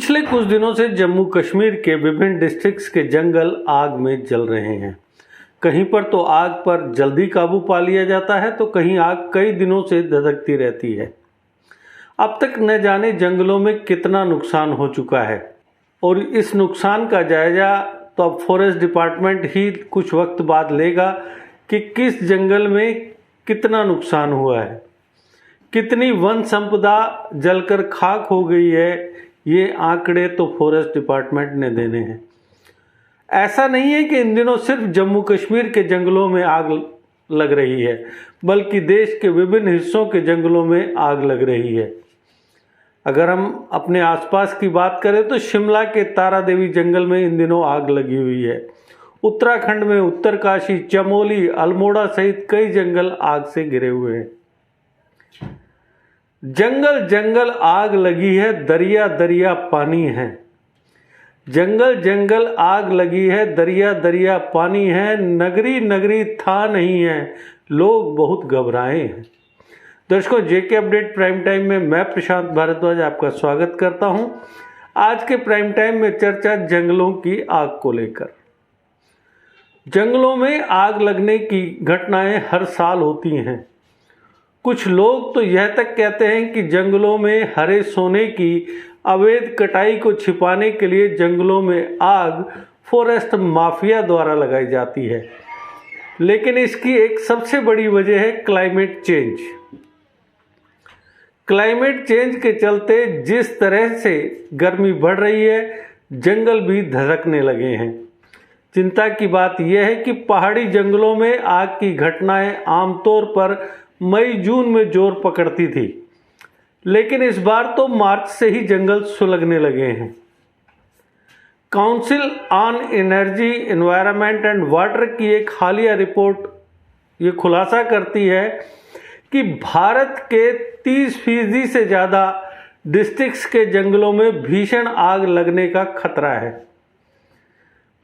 पिछले कुछ दिनों से जम्मू कश्मीर के विभिन्न डिस्ट्रिक्ट्स के जंगल आग में जल रहे हैं। कहीं पर तो आग पर जल्दी काबू पा लिया जाता है तो कहीं आग कई दिनों से धधकती रहती है। अब तक न जाने जंगलों में कितना नुकसान हो चुका है और इस नुकसान का जायजा तो अब फॉरेस्ट डिपार्टमेंट ही कुछ वक्त बाद लेगा कि किस जंगल में कितना नुकसान हुआ है, कितनी वन संपदा जलकर खाक हो गई है। ये आंकड़े तो फॉरेस्ट डिपार्टमेंट ने देने हैं। ऐसा नहीं है कि इन दिनों सिर्फ जम्मू कश्मीर के जंगलों में आग लग रही है, बल्कि देश के विभिन्न हिस्सों के जंगलों में आग लग रही है। अगर हम अपने आसपास की बात करें तो शिमला के तारा देवी जंगल में इन दिनों आग लगी हुई है। उत्तराखंड में उत्तरकाशी, चमोली, अल्मोड़ा सहित कई जंगल आग से घिरे हुए हैं। जंगल जंगल आग लगी है, दरिया दरिया पानी है। जंगल जंगल आग लगी है, दरिया दरिया पानी है। नगरी नगरी था नहीं है, लोग बहुत घबराए हैं। दर्शकों, जेके अपडेट प्राइम टाइम में मैं प्रशांत भारद्वाज आपका स्वागत करता हूं। आज के प्राइम टाइम में चर्चा जंगलों की आग को लेकर। जंगलों में आग लगने की घटनाएं हर साल होती हैं। कुछ लोग तो यह तक कहते हैं कि जंगलों में हरे सोने की अवैध कटाई को छिपाने के लिए जंगलों में आग फॉरेस्ट माफिया द्वारा लगाई जाती है। लेकिन इसकी एक सबसे बड़ी वजह है क्लाइमेट चेंज। क्लाइमेट चेंज के चलते जिस तरह से गर्मी बढ़ रही है, जंगल भी धधकने लगे हैं। चिंता की बात यह है कि पहाड़ी जंगलों में आग की घटनाएं आमतौर पर मई जून में जोर पकड़ती थी, लेकिन इस बार तो मार्च से ही जंगल सुलगने लगे हैं। Council on energy, environment and water की एक हालिया रिपोर्ट ये खुलासा करती है कि भारत के 30% से ज़्यादा डिस्ट्रिक्ट्स के जंगलों में भीषण आग लगने का खतरा है।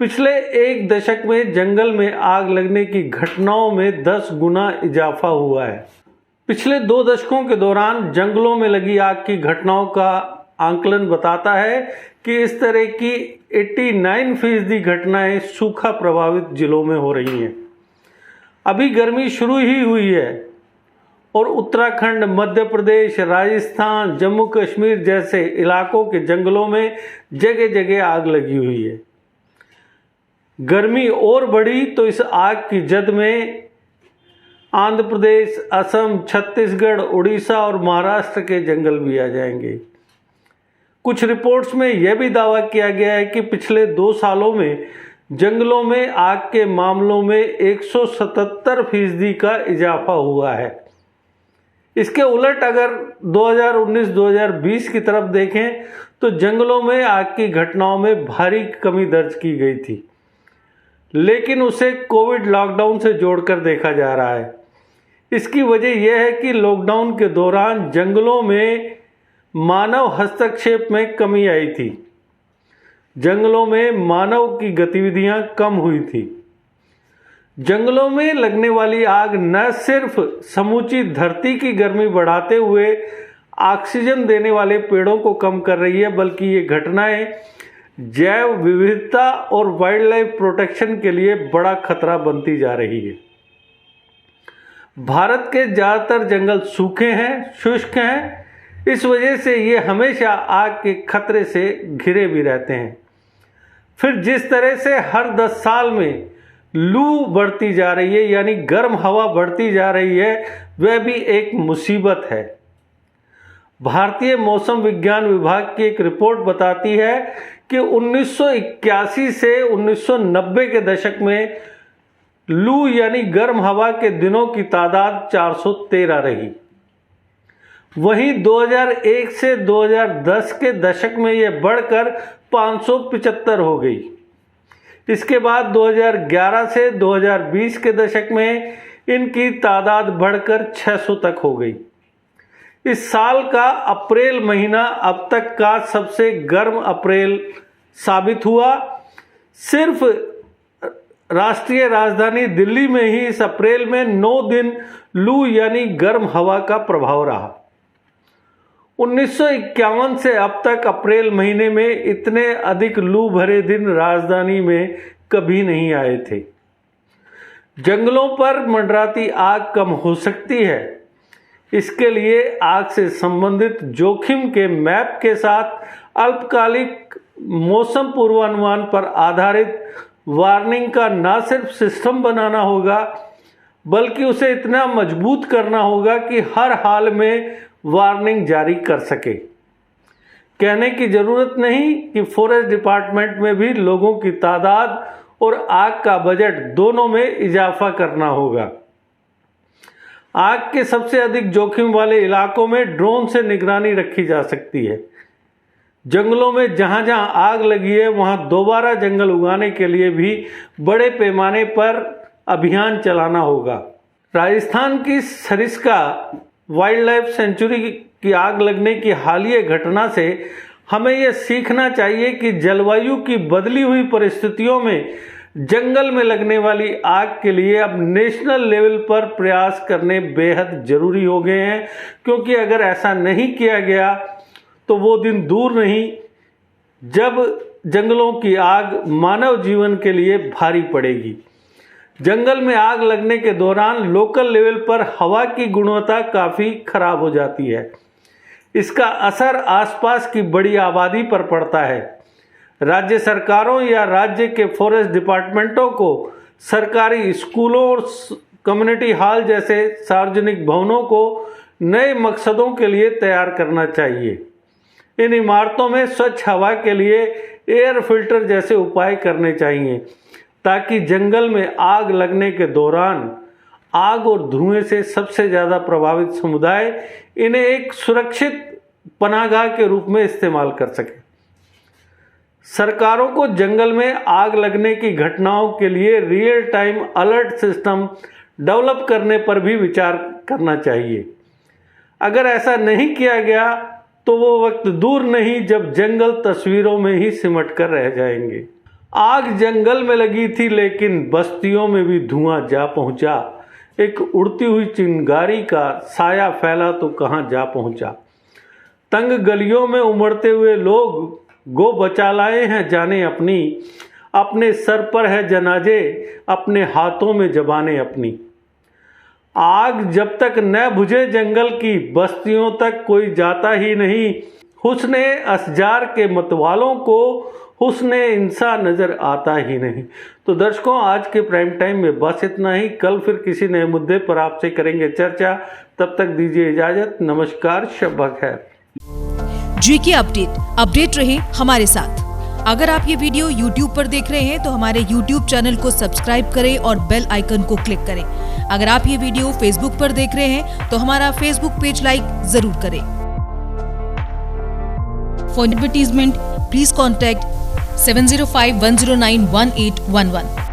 पिछले एक दशक में जंगल में आग लगने की घटनाओं में 10 गुना इजाफा हुआ है। पिछले 2 दशकों के दौरान जंगलों में लगी आग की घटनाओं का आंकलन बताता है कि इस तरह की 89% घटनाएं सूखा प्रभावित जिलों में हो रही हैं। अभी गर्मी शुरू ही हुई है और उत्तराखंड, मध्य प्रदेश, राजस्थान, जम्मू कश्मीर जैसे इलाकों के जंगलों में जगह जगह आग लगी हुई है। गर्मी और बढ़ी तो इस आग की जद में आंध्र प्रदेश, असम, छत्तीसगढ़, उड़ीसा और महाराष्ट्र के जंगल भी आ जाएंगे। कुछ रिपोर्ट्स में यह भी दावा किया गया है कि पिछले 2 सालों में जंगलों में आग के मामलों में 177% का इजाफा हुआ है। इसके उलट अगर 2019-2020 की तरफ देखें तो जंगलों में आग की घटनाओं में भारी कमी दर्ज की गई थी, लेकिन उसे कोविड लॉकडाउन से जोड़कर देखा जा रहा है। इसकी वजह यह है कि लॉकडाउन के दौरान जंगलों में मानव हस्तक्षेप में कमी आई थी। जंगलों में मानव की गतिविधियां कम हुई थी। जंगलों में लगने वाली आग न सिर्फ समूची धरती की गर्मी बढ़ाते हुए ऑक्सीजन देने वाले पेड़ों को कम कर रही है, बल्कि ये घटनाएं जैव विविधता और वाइल्ड लाइफ प्रोटेक्शन के लिए बड़ा खतरा बनती जा रही है। भारत के ज़्यादातर जंगल सूखे हैं, शुष्क हैं। इस वजह से ये हमेशा आग के खतरे से घिरे भी रहते हैं। फिर जिस तरह से हर 10 साल में लू बढ़ती जा रही है, यानी गर्म हवा बढ़ती जा रही है, वह भी एक मुसीबत है। भारतीय मौसम विज्ञान विभाग की एक रिपोर्ट बताती है कि 1981 से 1990 के दशक में लू यानी गर्म हवा के दिनों की तादाद 413 रही। वहीं 2001 से 2010 के दशक में यह बढ़कर 575 हो गई। इसके बाद 2011 से 2020 के दशक में इनकी तादाद बढ़कर 600 तक हो गई। इस साल का अप्रैल महीना अब तक का सबसे गर्म अप्रैल साबित हुआ। सिर्फ राष्ट्रीय राजधानी दिल्ली में ही इस अप्रैल में 9 दिन लू यानी गर्म हवा का प्रभाव रहा। 1951 से अब तक अप्रैल महीने में इतने अधिक लू भरे दिन राजधानी में कभी नहीं आए थे। जंगलों पर मंडराती आग कम हो सकती है। इसके लिए आग से संबंधित जोखिम के मैप के साथ अल्पकालिक मौसम पूर्वानुमान पर आधारित वार्निंग का न सिर्फ सिस्टम बनाना होगा, बल्कि उसे इतना मजबूत करना होगा कि हर हाल में वार्निंग जारी कर सके। कहने की ज़रूरत नहीं कि फॉरेस्ट डिपार्टमेंट में भी लोगों की तादाद और आग का बजट दोनों में इजाफा करना होगा। आग के सबसे अधिक जोखिम वाले इलाकों में ड्रोन से निगरानी रखी जा सकती है। जंगलों में जहां जहां आग लगी है वहां दोबारा जंगल उगाने के लिए भी बड़े पैमाने पर अभियान चलाना होगा। राजस्थान की सरिस्का वाइल्ड लाइफ सेंचुरी की आग लगने की हालिया घटना से हमें यह सीखना चाहिए कि जलवायु की बदली हुई परिस्थितियों में जंगल में लगने वाली आग के लिए अब नेशनल लेवल पर प्रयास करने बेहद जरूरी हो गए हैं, क्योंकि अगर ऐसा नहीं किया गया तो वो दिन दूर नहीं जब जंगलों की आग मानव जीवन के लिए भारी पड़ेगी। जंगल में आग लगने के दौरान लोकल लेवल पर हवा की गुणवत्ता काफ़ी खराब हो जाती है। इसका असर आसपास की बड़ी आबादी पर पड़ता है। राज्य सरकारों या राज्य के फॉरेस्ट डिपार्टमेंटों को सरकारी स्कूलों और कम्युनिटी हॉल जैसे सार्वजनिक भवनों को नए मकसदों के लिए तैयार करना चाहिए। इन इमारतों में स्वच्छ हवा के लिए एयर फिल्टर जैसे उपाय करने चाहिए, ताकि जंगल में आग लगने के दौरान आग और धुएं से सबसे ज़्यादा प्रभावित समुदाय इन्हें एक सुरक्षित पनाहगाह के रूप में इस्तेमाल कर सके। सरकारों को जंगल में आग लगने की घटनाओं के लिए real time alert system develop करने पर भी विचार करना चाहिए। अगर ऐसा नहीं किया गया तो वो वक्त दूर नहीं जब जंगल तस्वीरों में ही सिमट कर रह जाएंगे। आग जंगल में लगी थी लेकिन बस्तियों में भी धुआं जा पहुंचा। एक उड़ती हुई चिंगारी का साया फैला तो कहां जा पहुंचा। तंग गलियों में उमड़ते हुए लोग गो बचा लाए हैं जाने अपनी, अपने सर पर है जनाजे, अपने हाथों में जबाने अपनी। आग जब तक न बुझे जंगल की बस्तियों तक कोई जाता ही नहीं। हुस्ने असजार के मतवालों को हुस्ने इंसान नजर आता ही नहीं। तो दर्शकों, आज के प्राइम टाइम में बस इतना ही। कल फिर किसी नए मुद्दे पर आपसे करेंगे चर्चा। तब तक दीजिए इजाजत। नमस्कार, शब्बा खैर। जीके अपडेट रहे हमारे साथ। अगर आप ये वीडियो YouTube पर देख रहे हैं तो हमारे YouTube चैनल को सब्सक्राइब करें और बेल आइकन को क्लिक करें। अगर आप ये वीडियो Facebook पर देख रहे हैं तो हमारा Facebook पेज लाइक जरूर करें। For advertisement please contact 7051091811।